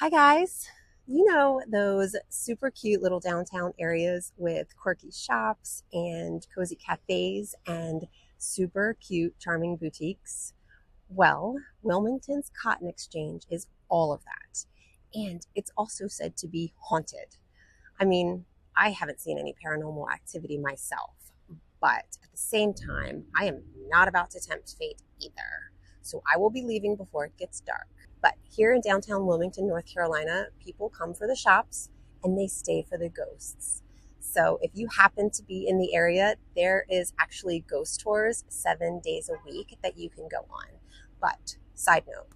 Hi guys. You know those super cute little downtown areas with quirky shops and cozy cafes and super cute, charming boutiques? Well, Wilmington's Cotton Exchange is all of that. And it's also said to be haunted. I mean, I haven't seen any paranormal activity myself, but at the same time, I am not about to tempt fate either. So I will be leaving before it gets dark. But here in downtown Wilmington, North Carolina, people come for the shops and they stay for the ghosts. So if you happen to be in the area, there is actually ghost tours 7 days a week that you can go on. But side note,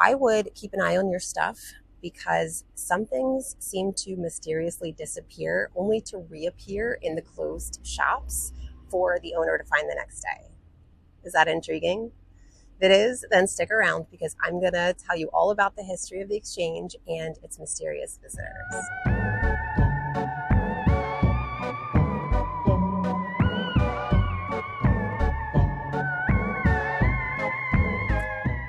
I would keep an eye on your stuff because some things seem to mysteriously disappear only to reappear in the closed shops for the owner to find the next day. Is that intriguing? If it is, then stick around because I'm going to tell you all about the history of the exchange and its mysterious visitors.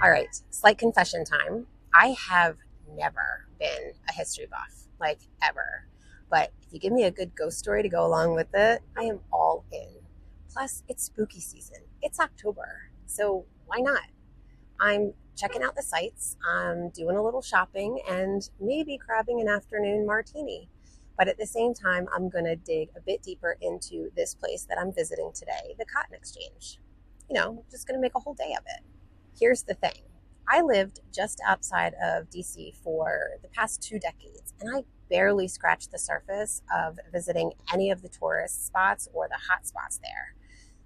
All right, slight confession time. I have never been a history buff, like ever. But if you give me a good ghost story to go along with it, I am all in. Plus, it's spooky season. It's October, so why not? I'm checking out the sights, I'm doing a little shopping, and maybe grabbing an afternoon martini. But at the same time, I'm going to dig a bit deeper into this place that I'm visiting today, the Cotton Exchange. Just going to make a whole day of it. Here's the thing. I lived just outside of DC for the past 2 decades, and I barely scratched the surface of visiting any of the tourist spots or the hot spots there.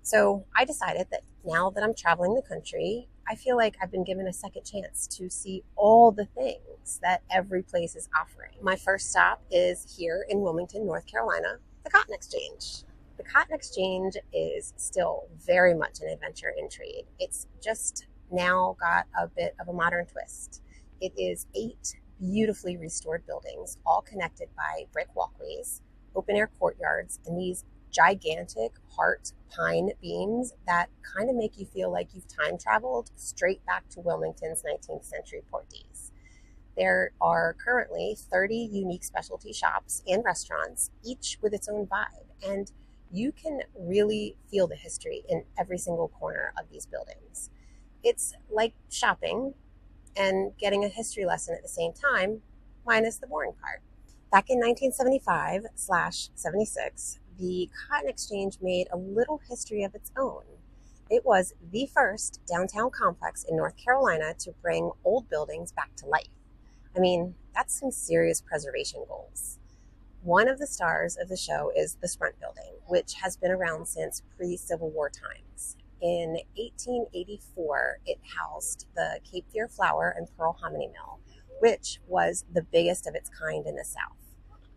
So I decided that now that I'm traveling the country, I feel like I've been given a second chance to see all the things that every place is offering. My first stop is here in Wilmington, North Carolina, the Cotton Exchange. The Cotton Exchange is still very much an adventure intrigue. It's just now got a bit of a modern twist. It is 8 beautifully restored buildings, all connected by brick walkways, open air courtyards, and these gigantic heart pine beams that kind of make you feel like you've time traveled straight back to Wilmington's 19th century Porties. There are currently 30 unique specialty shops and restaurants, each with its own vibe, and you can really feel the history in every single corner of these buildings. It's like shopping and getting a history lesson at the same time, minus the boring part. Back in 1975/76, the Cotton Exchange made a little history of its own. It was the first downtown complex in North Carolina to bring old buildings back to life. I mean, that's some serious preservation goals. One of the stars of the show is the Sprint Building, which has been around since pre-Civil War times. In 1884, it housed the Cape Fear Flour and Pearl Hominy Mill, which was the biggest of its kind in the South.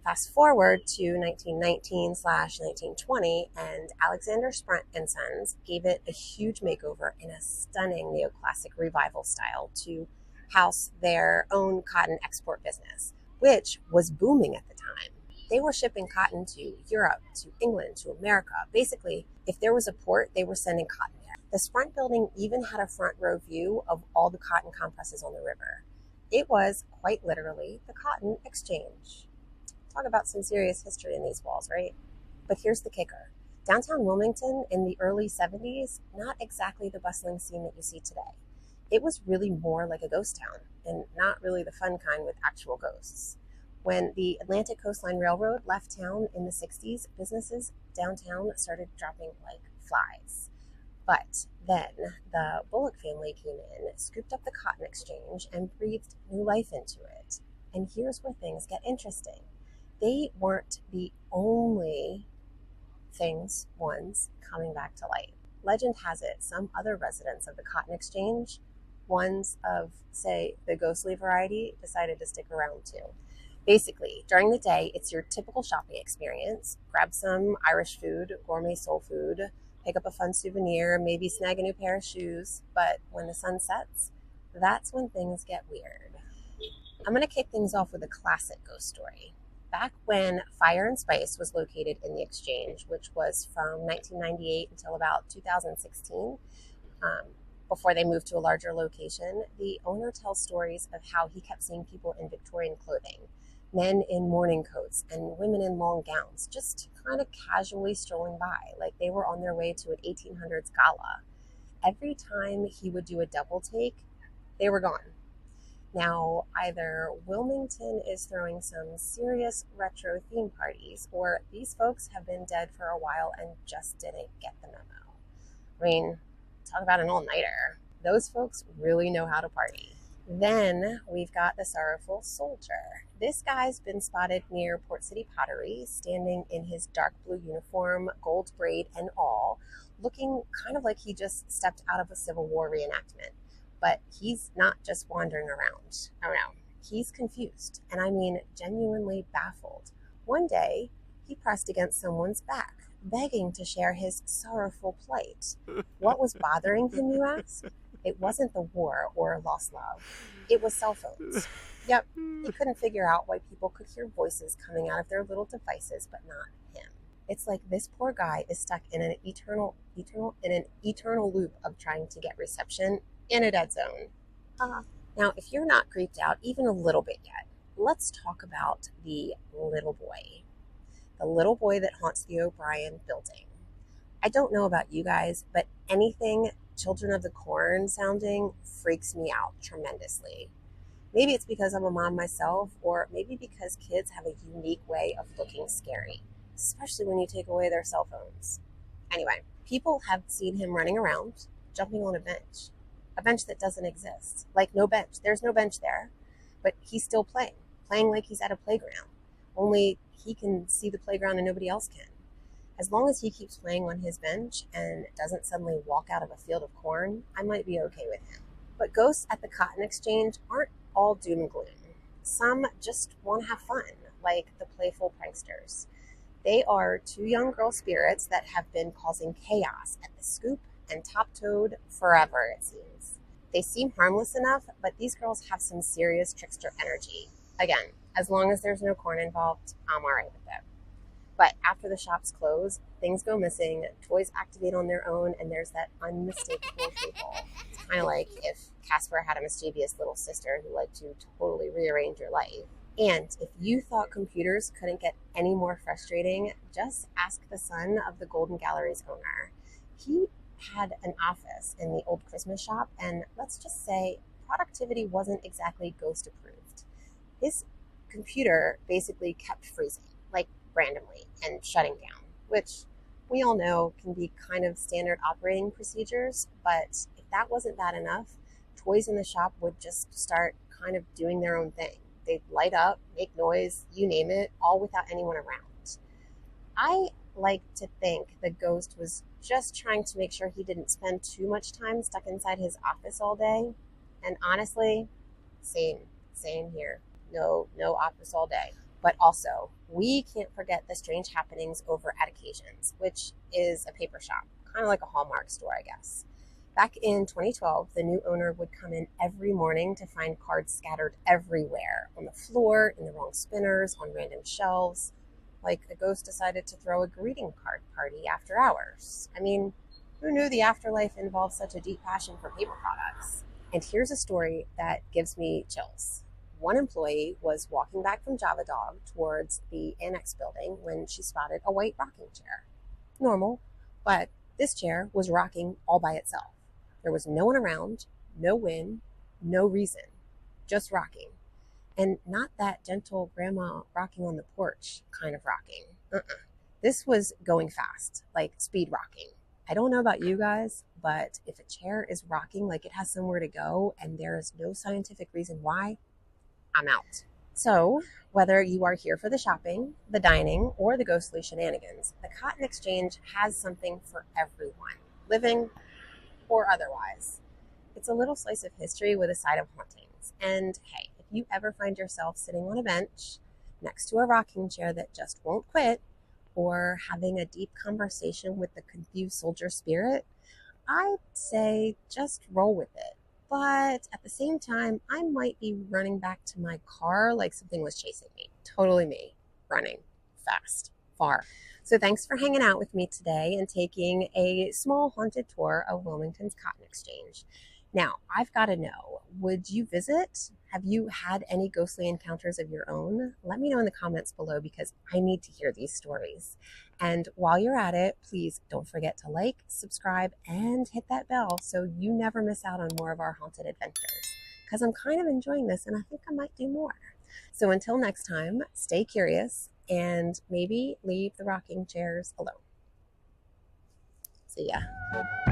Fast forward to 1919/1920, and Alexander Sprint and Sons gave it a huge makeover in a stunning neoclassic revival style to house their own cotton export business, which was booming at the time. They were shipping cotton to Europe, to England, to America. Basically, if there was a port, they were sending cotton there. The Sprint Building even had a front row view of all the cotton compresses on the river. It was quite literally the Cotton Exchange. Talk about some serious history in these walls, right? But here's the kicker. Downtown Wilmington in the early 70s, not exactly the bustling scene that you see today. It was really more like a ghost town, and not really the fun kind with actual ghosts. When the Atlantic Coastline Railroad left town in the 60s, businesses downtown started dropping like flies. But then the Bullock family came in, scooped up the Cotton Exchange, and breathed new life into it. And here's where things get interesting. They weren't the only ones coming back to life. Legend has it some other residents of the Cotton Exchange, ones of, say, the ghostly variety, decided to stick around too. Basically, during the day, it's your typical shopping experience. Grab some Irish food, gourmet soul food, pick up a fun souvenir, maybe snag a new pair of shoes. But when the sun sets, that's when things get weird. I'm going to kick things off with a classic ghost story. Back when Fire and Spice was located in the Exchange, which was from 1998 until about 2016, Before they moved to a larger location, the owner tells stories of how he kept seeing people in Victorian clothing, men in morning coats and women in long gowns, just kind of casually strolling by, like they were on their way to an 1800s gala. Every time he would do a double take, they were gone. Now, either Wilmington is throwing some serious retro theme parties, or these folks have been dead for a while and just didn't get the memo. I mean, talk about an all-nighter. Those folks really know how to party. Then we've got the sorrowful soldier. This guy's been spotted near Port City Pottery, standing in his dark blue uniform, gold braid and all, looking kind of like he just stepped out of a Civil War reenactment. But he's not just wandering around. Oh no, he's confused, and I mean genuinely baffled. One day, he pressed against someone's back, begging to share his sorrowful plight. What was bothering him, you ask? It wasn't the war or lost love. It was cell phones. Yep, he couldn't figure out why people could hear voices coming out of their little devices, but not him. It's like this poor guy is stuck in an eternal loop of trying to get reception in a dead zone. Now, if you're not creeped out even a little bit yet, let's talk about the little boy. The little boy that haunts the O'Brien building. I don't know about you guys, but anything Children of the Corn sounding freaks me out tremendously. Maybe it's because I'm a mom myself, or maybe because kids have a unique way of looking scary, especially when you take away their cell phones. Anyway, people have seen him running around, jumping on a bench that doesn't exist. Like no bench. There's no bench there, but he's still playing like he's at a playground. Only he can see the playground and nobody else can. As long as he keeps playing on his bench and doesn't suddenly walk out of a field of corn, I might be okay with him. But ghosts at the cotton exchange aren't all doom and gloom. Some just want to have fun, like the playful pranksters. They are two young girl spirits that have been causing chaos at the Scoop and Top Toad forever, it seems. They seem harmless enough, but these girls have some serious trickster energy. Again, as long as there's no corn involved, I'm all right with it. But after the shops close, things go missing, toys activate on their own, and there's that unmistakable people. It's kind of like if Casper had a mischievous little sister who liked to totally rearrange your life. And if you thought computers couldn't get any more frustrating, just ask the son of the Golden Gallery's owner. He had an office in the old Christmas shop, and let's just say productivity wasn't exactly ghost approved. His computer basically kept freezing, like randomly, and shutting down, which we all know can be kind of standard operating procedures. But if that wasn't bad enough, toys in the shop would just start kind of doing their own thing. They'd light up, make noise, you name it, all without anyone around. I like to think the ghost was just trying to make sure he didn't spend too much time stuck inside his office all day. And honestly, same here. No office all day. But also, we can't forget the strange happenings over at Occasions, which is a paper shop, kind of like a Hallmark store, I guess. Back in 2012, the new owner would come in every morning to find cards scattered everywhere, on the floor, in the wrong spinners, on random shelves. Like a ghost decided to throw a greeting card party after hours. I mean, who knew the afterlife involved such a deep passion for paper products? And here's a story that gives me chills. One employee was walking back from Java Dog towards the annex building when she spotted a white rocking chair. Normal, but this chair was rocking all by itself. There was no one around, no wind, no reason, just rocking. And not that gentle grandma rocking on the porch kind of rocking. This was going fast, like speed rocking. I don't know about you guys, but if a chair is rocking like it has somewhere to go and there is no scientific reason why, I'm out. So, whether you are here for the shopping, the dining, or the ghostly shenanigans, the Cotton Exchange has something for everyone, living or otherwise. It's a little slice of history with a side of hauntings. And hey, if you ever find yourself sitting on a bench next to a rocking chair that just won't quit, or having a deep conversation with the confused soldier spirit, I'd say just roll with it. But at the same time, I might be running back to my car like something was chasing me. Totally me, running fast, far. So thanks for hanging out with me today and taking a small haunted tour of Wilmington's Cotton Exchange. Now, I've got to know, would you visit? Have you had any ghostly encounters of your own? Let me know in the comments below because I need to hear these stories. And while you're at it, please don't forget to like, subscribe, and hit that bell so you never miss out on more of our haunted adventures. Because I'm kind of enjoying this and I think I might do more. So until next time, stay curious and maybe leave the rocking chairs alone. See ya.